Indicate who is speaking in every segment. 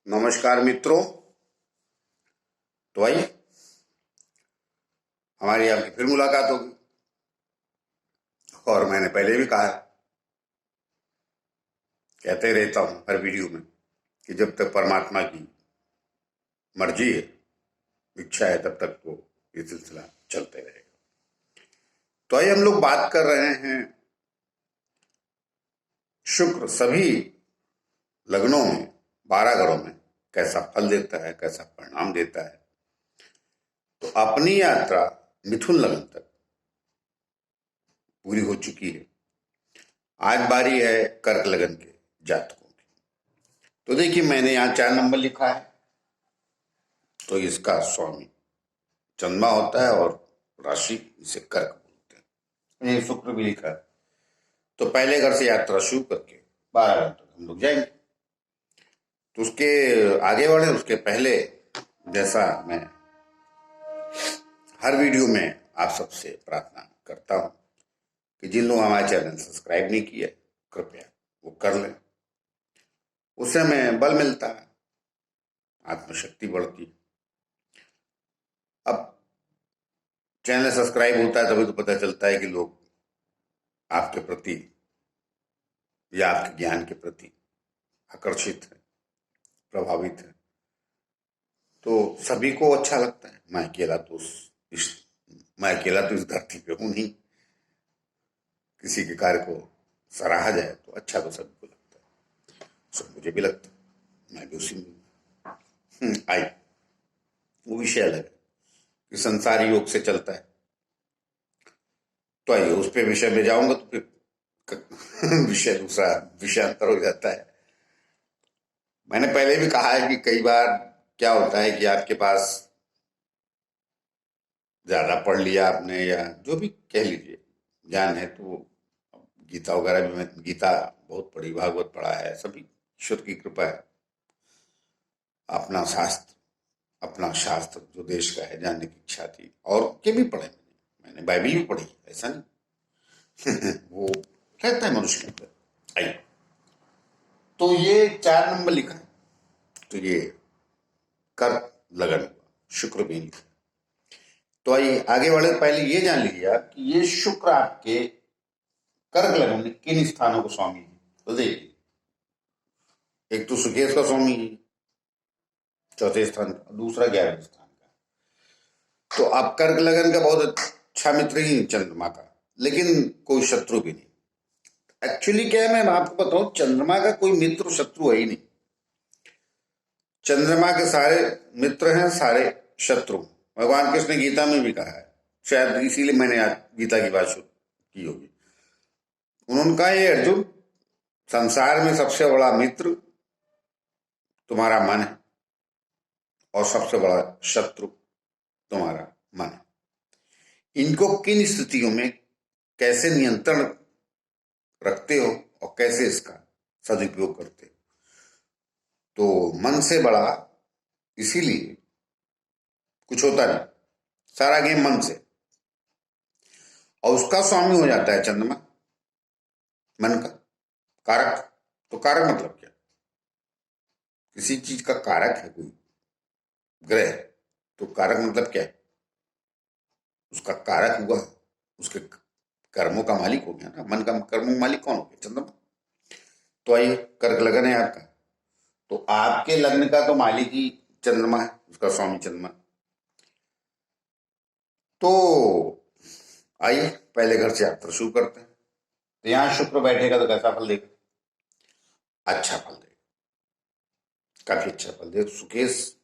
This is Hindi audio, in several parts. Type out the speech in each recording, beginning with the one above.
Speaker 1: नमस्कार मित्रों। तो आइए हमारी आपकी फिर मुलाकात होगी। और मैंने पहले भी कहा है, कहते रहता हूं हर वीडियो में कि जब तक परमात्मा की मर्जी है, इच्छा है, तब तक तो ये सिलसिला चलते रहेगा। तो आइए हम लोग बात कर रहे हैं शुक्र सभी लग्नों में, 12 घरों में कैसा फल देता है, कैसा परिणाम देता है। तो अपनी यात्रा मिथुन लग्न तक पूरी हो चुकी है। आज बारी है कर्क लग्न के जातकों की। तो देखिए, मैंने यहाँ 4 नंबर लिखा है। तो इसका स्वामी चंद्रमा होता है और राशि इसे कर्क बोलते हैं। ये शुक्र भी लिखा है। तो पहले घर से यात्रा शुरू करके 12 घर तक हम लोग जाएंगे। तो उसके आगे बढ़े उसके पहले, जैसा मैं हर वीडियो में आप सबसे प्रार्थना करता हूं कि जिन लोगों हमारे चैनल सब्सक्राइब नहीं किया, कृपया वो कर लें। उससे हमें बल मिलता है, आत्मशक्ति बढ़ती है। अब चैनल सब्सक्राइब होता है तभी तो पता चलता है कि लोग आपके प्रति या आपके ज्ञान के प्रति आकर्षित है, प्रभावित है। तो सभी को अच्छा लगता है। इस मैं अकेला तो इस धरती पे हूं नहीं। किसी के कार्य को सराहा जाए तो अच्छा तो सभी को लगता है। सब मुझे भी लगता है, मैं भी उसी में आई। वो विषय अलग है कि संसार योग से चलता है। तो आइए उस पे विषय में जाऊंगा तो फिर विषय दूसरा विषयांतर हो जाता है। मैंने पहले भी कहा है कि कई बार क्या होता है कि आपके पास ज्यादा पढ़ लिया आपने या जो भी कह लीजिए ज्ञान है, तो गीता वगैरह भी, मैं गीता बहुत पढ़ी, भागवत पढ़ा है, सभी ईश्वर की कृपा है। अपना शास्त्र जो देश का है जानने की इच्छा थी, और के भी पढ़े मैंने बाइबिल भी पढ़ी, ऐसा नहीं वो रहता है मनुष्य के अंदर। आइए, तो ये 4 नंबर लिखा है। तो ये कर्क लगन हुआ, शुक्र भी लिखा। तो आइए आगे बढ़े। पहले ये जान लीजिए आप कि ये शुक्र आपके कर्क लगन में किन स्थानों को स्वामी है। तो देखिए, एक तो सुकेश का स्वामी है, चौथे स्थान का, दूसरा 11वें स्थान का। तो आप कर्क लगन का बहुत अच्छा मित्र ही चंद्रमा का, लेकिन कोई शत्रु भी नहीं। एक्चुअली क्या है, मैं आपको बताऊं, चंद्रमा का कोई मित्र शत्रु है ही नहीं। चंद्रमा के सारे मित्र हैं, सारे शत्रु। भगवान कृष्ण ने गीता में भी कहा है, शायद इसीलिए मैंने आज गीता की बात शुरू की होगी। उन्होंने कहा, ये अर्जुन, संसार में सबसे बड़ा मित्र तुम्हारा मन है और सबसे बड़ा शत्रु तुम्हारा मन है। इनको किन स्थितियों में कैसे नियंत्रण रखते हो और कैसे इसका सदुपयोग करते हो। तो मन से बड़ा इसीलिए कुछ होता नहीं, सारा गेम मन से। और उसका स्वामी हो जाता है चंद्रमा, मन का कारक। तो कारक मतलब क्या? किसी चीज का कारक है कोई ग्रह, तो कारक मतलब क्या है? उसका कारक हुआ, उसके कर्मों का मालिक हो गया ना। मन का कर्मों का मालिक कौन हो गया? चंद्रमा। तो आइए, कर्क लगन है आपका, तो आपके लग्न का तो मालिक ही चंद्रमा है, उसका स्वामी चंद्रमा। तो आइए पहले घर से यात्रा शुरू करते हैं। तो यहां शुक्र बैठेगा तो कैसा फल देगा? अच्छा फल देगा, काफी अच्छा फल देगा। सुकेश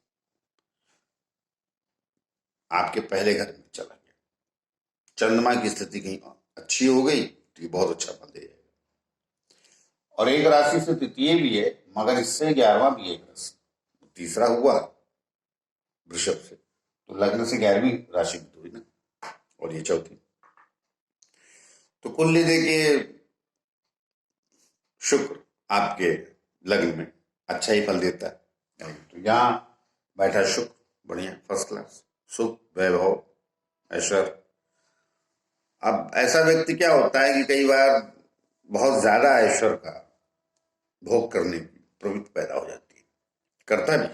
Speaker 1: आपके पहले घर में चला गया, चंद्रमा की स्थिति कहीं अच्छी हो गई तो ये बहुत अच्छा फल देगा। और एक राशि से तृतीय भी है, मगर इससे 11वां भी है एक राशि, तीसरा हुआ वृषभ से, तो लग्न से 11वीं राशि भी हुई ना, और ये चौथी। तो कुल देखिए, शुक्र आपके लग्न में अच्छा ही फल देता है। तो यहाँ बैठा शुक्र, बढ़िया, फर्स्ट क्लास, सुख, वैभव, ऐश्वर्य। अब ऐसा व्यक्ति क्या होता है कि कई बार बहुत ज्यादा ऐश्वर्य का भोग करने की प्रवृत्ति पैदा हो जाती है। करता भी,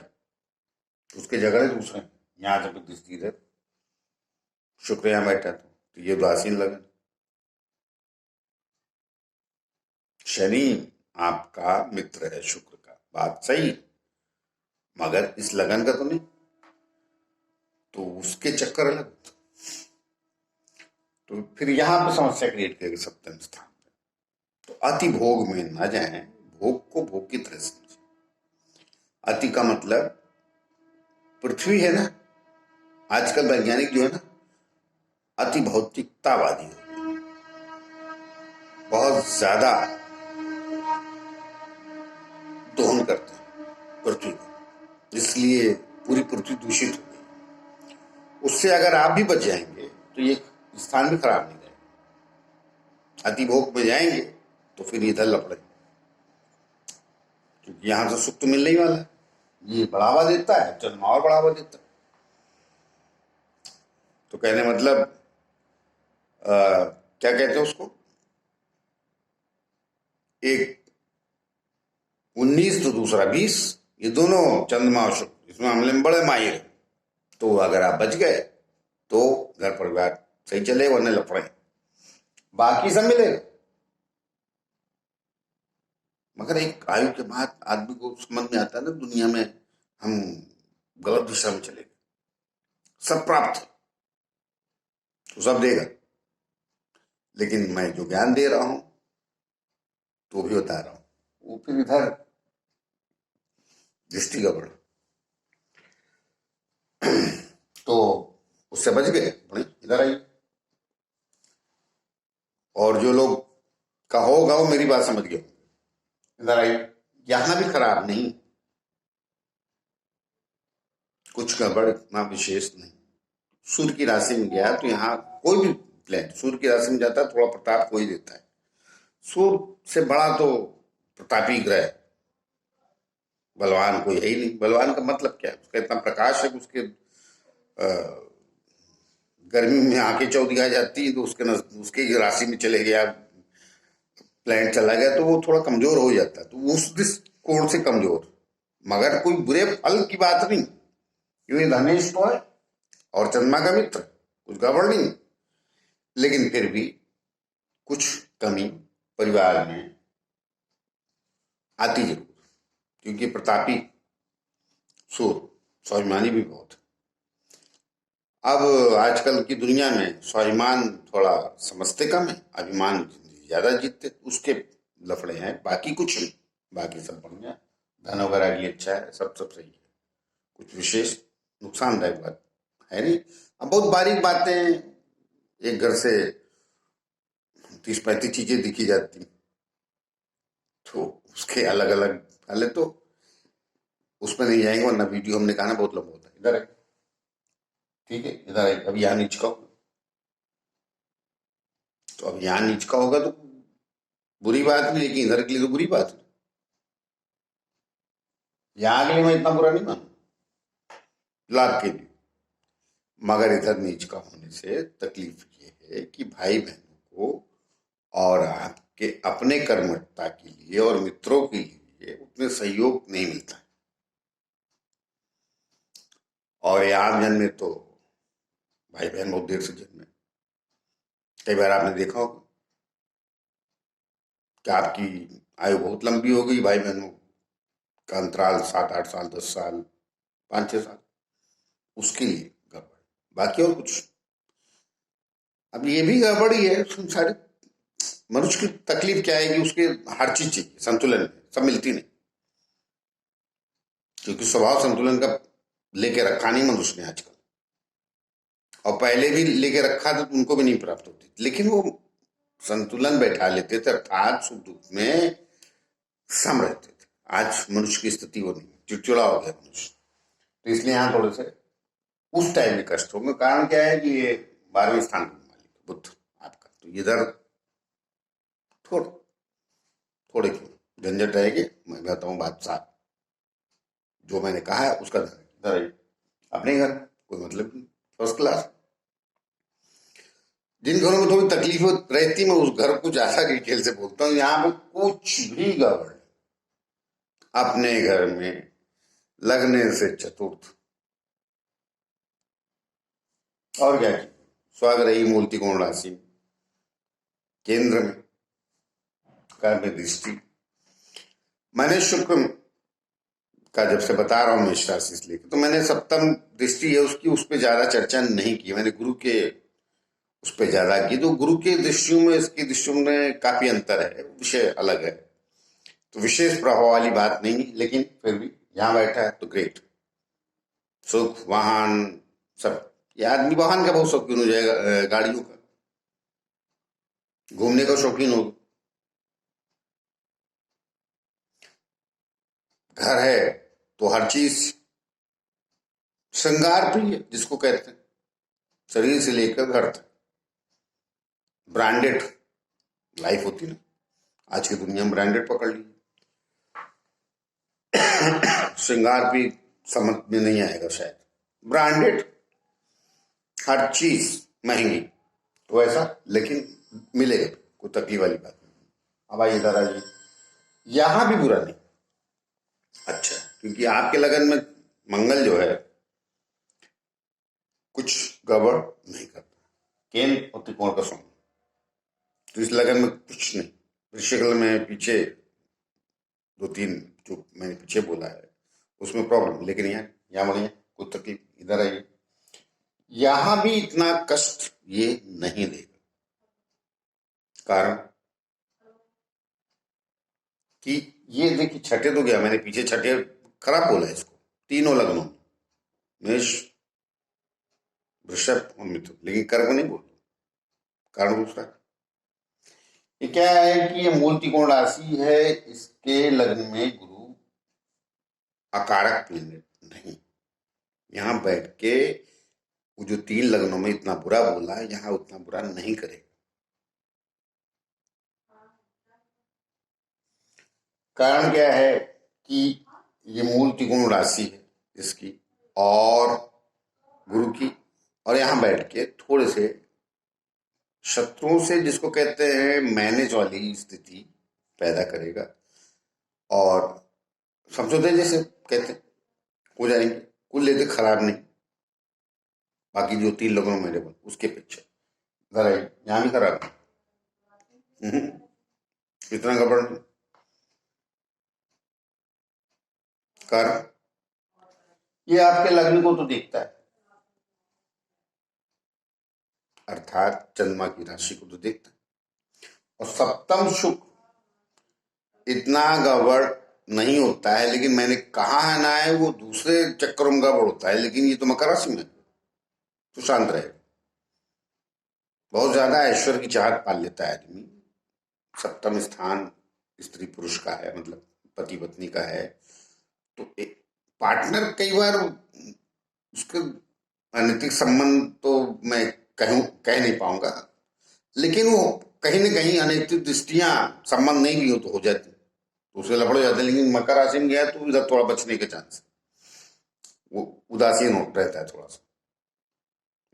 Speaker 1: उसके झगड़े दूसरे हैं। यहाँ से दृष्टि इधर, शुक्र यहाँ बैठा तो ये उदासीन लगन। शनि आपका मित्र है शुक्र का, बात सही, मगर इस लगन का तो नहीं, तो उसके चक्कर अलग। तो फिर यहां पर समस्या क्रिएट करेगी सप्तम स्थान में। तो अति भोग में न जाए, भोग को भोग की तरह समझे। अति का मतलब पृथ्वी है ना, आजकल वैज्ञानिक जो है ना अति भौतिकतावादी है, बहुत ज्यादा दोहन करते हैं पृथ्वी को, इसलिए पूरी पृथ्वी दूषित हो गई। उससे अगर आप भी बच जाएंगे तो ये स्थान भी खराब नहीं रहेगा। अति भोग में जाएंगे तो फिर इधर लपड़े, क्योंकि यहां से सुख तो मिलने ही वाला है। ये बढ़ावा देता है, चंद्रमा और बढ़ावा देता है। तो कहने मतलब क्या कहते हैं उसको, एक 19 तो दूसरा 20, ये दोनों चंद्रमा और शुक्र इसमें हमले में बड़े माहिर है। तो अगर आप बच गए तो घर परिवार सही चले, वरना लफड़े, बाकी सब मिलेगा। मगर एक आयु के बाद आदमी को समझ में आता है ना, दुनिया में हम गलत दिशा में चले गए, सब प्राप्त है तो सब देगा, लेकिन मैं जो ज्ञान दे रहा हूं तो भी बता रहा हूं, वो फिर इधर दृष्टि गड़बड़। तो उससे बच गए, इधर आइए। और जो लोग का होगा वो मेरी बात समझ गए, इधर आइए। यहां भी खराब नहीं, कुछ गड़बड़ इतना विशेष नहीं। सूर्य की राशि में गया तो यहाँ कोई भी प्लेनेट सूर्य की राशि में जाता है, थोड़ा प्रताप कोई देता है। सूर्य से बड़ा तो प्रतापी ग्रह, बलवान कोई है ही नहीं। बलवान का मतलब क्या है, उसका इतना प्रकाश है कि उसके गर्मी में आंखें चौ दिखाई जाती है, तो उसके राशि में चले गया, प्लेनेट चला गया तो वो थोड़ा कमजोर हो जाता है, तो उस दृष्टिकोण से कमजोर, मगर कोई बुरे फल की बात नहीं, क्योंकि धनेश तो है और चंद्रमा का मित्र, कुछ गड़बड़ नहीं। लेकिन फिर भी कुछ कमी परिवार में आती जरूर, क्योंकि प्रतापी सूर्य स्वाभिमानी भी बहुत है। अब आजकल की दुनिया में स्वाभिमान थोड़ा समझते कम है, अभिमान ज्यादा जीतते, उसके लफड़े हैं, बाकी कुछ नहीं, बाकी सब बढ़िया, धन वगैरह भी अच्छा है, सब सही है, कुछ विशेष नुकसानदायक बात है नहीं। अब बहुत बारीक बातें, एक घर से 30-35 चीजें दिखी जाती, तो उसके अलग अलग पहले तो उसमें नहीं जाएंगे, वरना वीडियो हमने कहा ना बहुत लंबा होता है। इधर है, ठीक है, इधर है। अब यहाँ नीच का होगा, तो अब यहाँ नीच का होगा तो बुरी बात नहीं, लेकिन इधर के लिए तो बुरी बात है। यहाँ के लिए मैं इतना बुरा नहीं मानू, लाभ के लिए, मगर इधर नीच का होने से तकलीफ ये है कि भाई बहनों को और आपके अपने कर्मठता के लिए और मित्रों के लिए उतने सहयोग नहीं मिलता है। और आम जन में तो भाई बहन बहुत देर से जन्मे, कई बार आपने देखा होगा कि आपकी आयु बहुत लंबी हो गई, भाई बहनों का अंतराल 7-8 साल, 10 साल, 5-6 साल, उसके लिए गड़बड़, बाकी और कुछ। अब ये भी गड़बड़ ही है, सारी मनुष्य की तकलीफ क्या है कि उसके हर चीज चाहिए संतुलन में, सब मिलती नहीं, क्योंकि स्वभाव संतुलन का लेके रखा नहीं मनुष्य ने आजकल, और पहले भी लेके रखा तो उनको भी नहीं प्राप्त होती, लेकिन वो संतुलन बैठा लेते थे, अर्थात सुख दुख में सम रहते थे। आज मनुष्य की स्थिति वो नहीं, चिड़चिड़ा हो गया मनुष्य, तो इसलिए यहाँ थोड़े से उस टाइम में कष्ट होंगे। कारण क्या है कि ये 12वें स्थान का मालिक बुद्ध आपका, तो इधर थोड़े थोड़े क्यों झंझट रहेगी। मैं बताऊं बात साफ, जो मैंने कहा है उसका इधर अपने घर कोई मतलब नहीं, फर्स्ट क्लास। जिन घरों में थोड़ी तकलीफ रहती, मैं उस घर को ज्यादा डिटेल से बोलता हूँ। यहाँ पे कुछ भी गड़बड़, अपने घर में लगने से चतुर्थ। और क्या की स्वाग रही मूर्ति कोण राशि में, केंद्र में, कर्म दृष्टि। मैंने शुक्र का जब से बता रहा हूं मेष राशि से लेकर, तो मैंने सप्तम दृष्टि है उसकी, उस पर ज्यादा चर्चा नहीं की। मैंने गुरु के उस पर ज्यादा की। तो गुरु के दृष्टियों में इसकी दृष्टियों में काफी अंतर है, विषय अलग है, तो विशेष प्रभाव वाली बात नहीं है। लेकिन फिर भी यहाँ बैठा है तो ग्रेट, सुख वाहन सब। ये आदमी वाहन का बहुत शौकीन हो जाएगा, गाड़ियों का, घूमने का शौकीन हो। घर है तो हर चीज श्रृंगार प्रिय जिसको कहते हैं, शरीर से लेकर घर तक ब्रांडेड लाइफ होती ना। आज की दुनिया में ब्रांडेड पकड़ ली, श्रृंगार भी समझ में नहीं आएगा शायद। ब्रांडेड हर चीज महंगी, तो ऐसा लेकिन मिलेगा, कोई तकलीफ वाली बात नहीं। अब आइए दादाजी, यहां भी बुरा नहीं, अच्छा, क्योंकि आपके लगन में मंगल जो है कुछ गड़बड़ नहीं करता, केन और त्रिकोण का सौंग, तो इस लगन में कुछ नहीं। वृश्चिक में पीछे दो तीन जो मैंने पीछे बोला है उसमें प्रॉब्लम, लेकिन यहाँ बढ़िया, कोई तकलीफ। इधर आइए, यहां भी इतना कष्ट ये नहीं देगा। कारण कि ये देखिए, छठे तो गया मैंने पीछे, छठे खराब बोला है इसको, तीनों लग्नों में, मेष वृषभ और मिथुन, लेकिन कर्क नहीं बोल। कारण दूसरा, ये क्या है कि ये मूल त्रिकोण राशि है, इसके लग्न में गुरु अकारक प्लेनेट नहीं। यहां बैठ के वो जो तीन लग्नों में इतना बुरा बोला है, यहां उतना बुरा नहीं करेगा। कारण क्या है कि ये मूल त्रिकोण राशि है इसकी और गुरु की, और यहां बैठ के थोड़े से शत्रुओं से, जिसको कहते हैं मैनेज वाली स्थिति पैदा करेगा, और समझौते जैसे कहते हैं हो जाएंगे, कुल लेते खराब नहीं। बाकी जो तीन लोगों में मेरे बोल उसके पीछे जरा यहाँ भी खराब नहीं। इतना गड़बड़ नहीं। कर ये आपके लग्न को तो देखता है, अर्थात चंद्रमा की राशि को तो देखता है, और सप्तम शुक्र इतना गड़बड़ नहीं होता है, लेकिन मैंने कहा है ना है वो दूसरे चक्करों में गड़बड़ होता है, लेकिन ये तो मकर राशि में तो शांत रहेगा। बहुत ज्यादा ऐश्वर्य की चाहत पाल लेता है आदमी। सप्तम स्थान स्त्री पुरुष का है, मतलब पति पत्नी का है, तो पार्टनर कई बार उसके अनैतिक संबंध तो मैं कह नहीं पाऊंगा, लेकिन वो कहीं ना कहीं अनैतिक दृष्टियां संबंध नहीं भी हो तो हो जाती, तो उसे लफड़ हो जाते हैं। लेकिन मकर राशि में गया तो इधर थोड़ा बचने के चांस, वो उदासीन रहता है थोड़ा सा,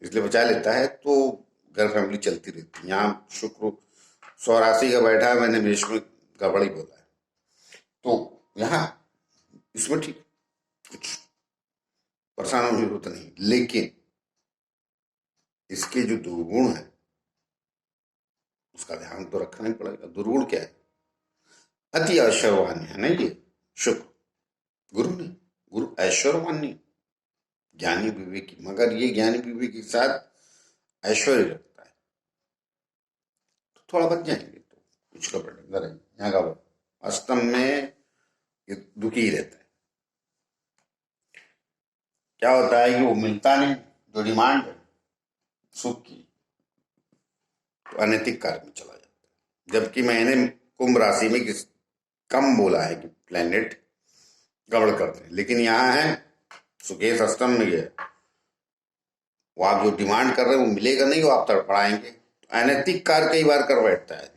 Speaker 1: इसलिए बचा लेता है, तो घर फैमिली चलती रहती है। यहाँ शुक्र स्वराशि का बैठा है, मैंने मेष में गड़बड़ी बोला है, तो यहाँ इसमें ठीक, कुछ परेशान होने की जरूरत नहीं। लेकिन इसके जो दुर्गुण है उसका ध्यान तो रखना ही पड़ेगा। दुर्गुण क्या है? अति ऐश्वर्यवान है ना ये शुक्र, गुरु नहीं, गुरु ऐश्वर्यवान नहीं, ज्ञानी विवेकी, मगर ये ज्ञानी विवेकी के साथ ऐश्वर्य रखता है, तो थोड़ा बच जाएंगे, तो कुछ गड़बड़ नहीं। यहाँ का अष्टम में ये दुखी ही रहता है। क्या होता है कि वो मिलता नहीं, जो डिमांड है सुख की, तो अनैतिक कार्य में चला जाता है। जबकि मैंने कुंभ राशि में किस कम बोला है कि प्लेनेट गड़बड़ करते हैं, लेकिन यहाँ है सुकेश अष्टम में गया, वो आप जो डिमांड कर रहे हैं वो मिलेगा नहीं, वो आप तड़पड़ाएंगे। तो अनैतिक कार्य कई बार कर बैठता है।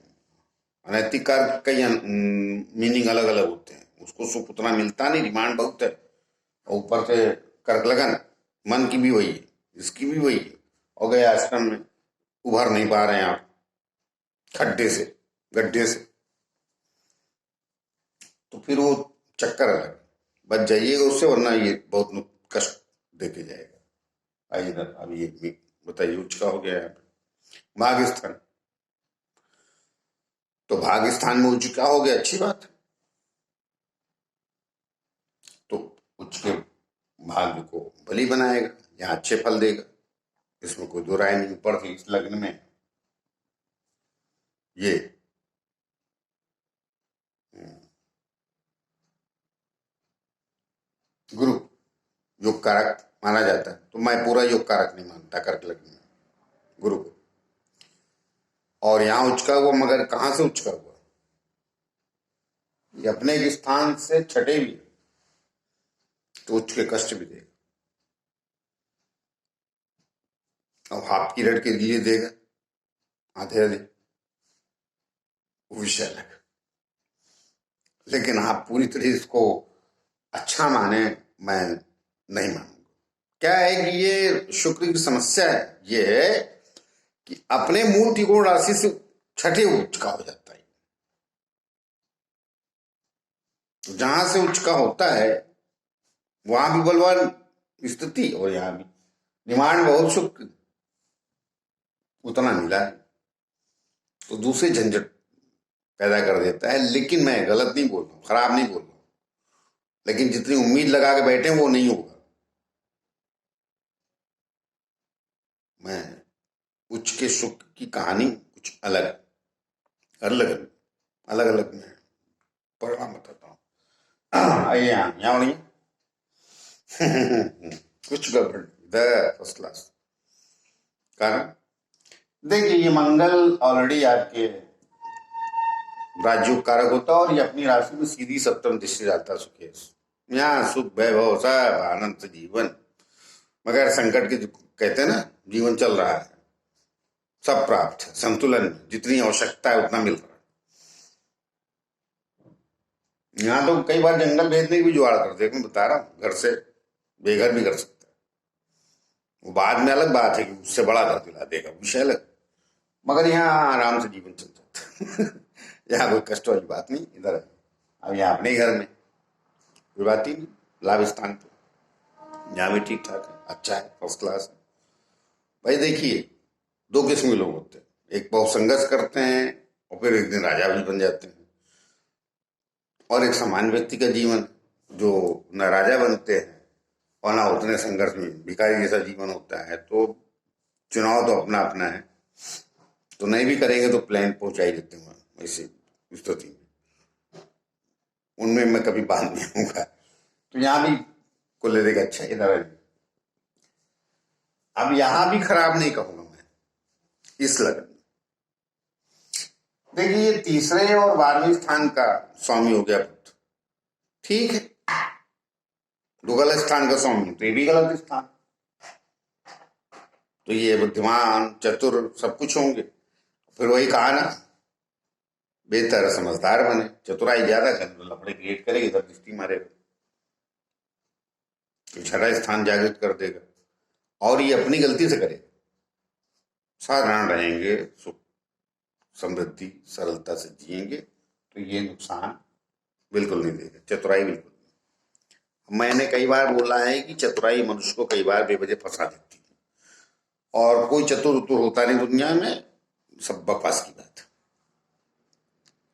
Speaker 1: अनैतिक कार्य कई मीनिंग अलग अलग होते हैं, उसको सुख उतना मिलता नहीं, डिमांड बहुत है, और ऊपर से कर्क लगन, मन की भी वही है, इसकी भी वही है, और गया अष्टम में, उभर नहीं पा रहे हैं आप खड्डे से, गड्ढे से, तो फिर वो चक्कर अलग। बच जाइएगा उससे, वरना ये बहुत कष्ट देके जाएगा। आइए इधर, अब ये बताइए उच्च का हो गया यहाँ पे भाग्य स्थान। तो भाग्य स्थान में उच्च का हो गया, अच्छी बात है। तो उच्च के भाग्य को बली बनाएगा, यहाँ अच्छे फल देगा, इसमें कोई दो राय नहीं। ऊपर से इस लग्न में ये गुरु योग कारक माना जाता है, तो मैं पूरा योग कारक नहीं मानता कर्क लग्न में गुरु को। और यहाँ उचका हुआ, मगर कहां से उचका हुआ? ये अपने के स्थान से छठे भी, तो उच्च के कष्ट भी देगा। अब हाफ पीरियड के लिए देगा, आधे आधे, वो विषय अलग। लेकिन आप पूरी तरह इसको अच्छा माने, मैं नहीं मानूंगा। क्या है कि ये शुक्र की समस्या है, ये है कि अपने मूल त्रिकोण राशि से छठे उच्च का हो जाता है। तो जहां से उच्च का होता है वहां भी बलवान स्थिति, और यहां भी डिमांड बहुत शुक्र उतना मिला है, तो दूसरे झंझट पैदा कर देता है। लेकिन मैं गलत नहीं बोल रहा हूं, खराब नहीं बोल रहा हूं, लेकिन जितनी उम्मीद लगा के बैठे वो नहीं होगा। मैं उच्च के शुक्र की कहानी कुछ अलग अलग अलग अलग में परिणाम बताता हूँ। आइए यहाँ यहाँ नहीं कुछ गड़बड़ फर्स्ट क्लास। कारण देखिए, ये मंगल ऑलरेडी आपके राज्यों कारक होता है, और ये अपनी राशि में सीधी सप्तम दृष्टि जाता है सुखेश। यहाँ सुख वैभव सब आनंद से जीवन, मगर संकट के जो कहते हैं ना, जीवन चल रहा है, सब प्राप्त है, संतुलन में जितनी आवश्यकता है उतना मिल रहा है। यहाँ तो कई बार जंगल भेजने की भी जुगाड़ कर दे, मैं बता रहा हूँ, घर से बेघर भी कर सकता है। वो बाद में अलग बात है कि उससे बड़ा घर दिला देगा, विषय अलग। मगर यहाँ आराम से जीवन चल जाता है। यहाँ कोई कष्ट वाली बात नहीं। इधर अब यहाँ अपने घर में कोई बात ही नहीं, लाभ स्थान पे यहाँ भी ठीक ठाक है, अच्छा है, फर्स्ट क्लास है। भाई देखिए, दो किस्म के लोग होते हैं, एक बहुत संघर्ष करते हैं और फिर एक दिन राजा भी बन जाते हैं, और एक सामान्य व्यक्ति का जीवन जो न राजा बनते हैं और ना उतने संघर्ष में भिखारी जैसा जीवन होता है। तो चुनाव तो अपना अपना है, तो नहीं भी करेंगे तो प्लान पहुंचा ही देते हैं ऐसी स्थिति में, उनमें मैं कभी बात नहीं होऊंगा। तो यहाँ भी को ले देगा, अच्छा इधर अब यहां भी खराब नहीं कहूंगा मैं इस लगन। देखिए, ये तीसरे और 12वें स्थान का स्वामी हो गया बुध, ठीक है। तो गलत स्थान का स्वामी, तो ये भी गलत स्थान, तो ये बुद्धिमान चतुर सब कुछ होंगे। फिर वही कहा ना, बेहतर समझदार बने, चतुराई ज्यादा कर लफड़े क्रिएट करेगी, इधर दृष्टि मारेगा, तो छठा स्थान जागृत कर देगा, और ये अपनी गलती से करेगा। साधारण रहेंगे, सुख समृद्धि सरलता से जिएंगे, तो ये नुकसान बिल्कुल नहीं देगा, चतुराई बिल्कुल नहीं। मैंने कई बार बोला है कि चतुराई मनुष्य को कई बार बेवजह फंसा देती है, और कोई चतुर उतुर होता नहीं दुनिया में, सब बकवास की बात है।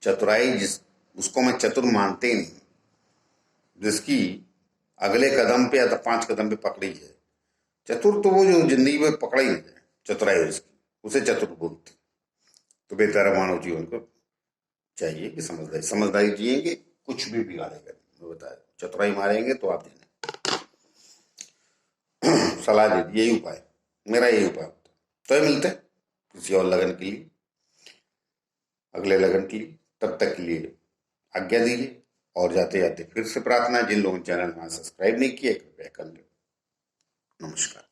Speaker 1: चतुराई उसको मैं चतुर मानते ही नहीं जिसकी अगले कदम पे या तो 5 कदम पे पकड़ी है। चतुर तो वो जो जिंदगी में पकड़ा ही नहीं जाए, चतुराई उसकी, उसे चतुर बोलते। तो बेहतर मानव जीवन को चाहिए कि समझदारी समझदारी जिएंगे, कुछ भी बिगाड़ेगा नहीं। बताया, चतुराई मारेंगे तो आप देने सलाह दे दी, यही उपाय, मेरा यही उपाय होता है। तो मिलते हैं किसी और लगन के लिए, अगले लगन के लिए। तब तक के लिए आज्ञा दीजिए, और जाते जाते फिर से प्रार्थना, जिन लोगों ने चैनल में सब्सक्राइब नहीं किया कृपया कर ले। नमस्कार।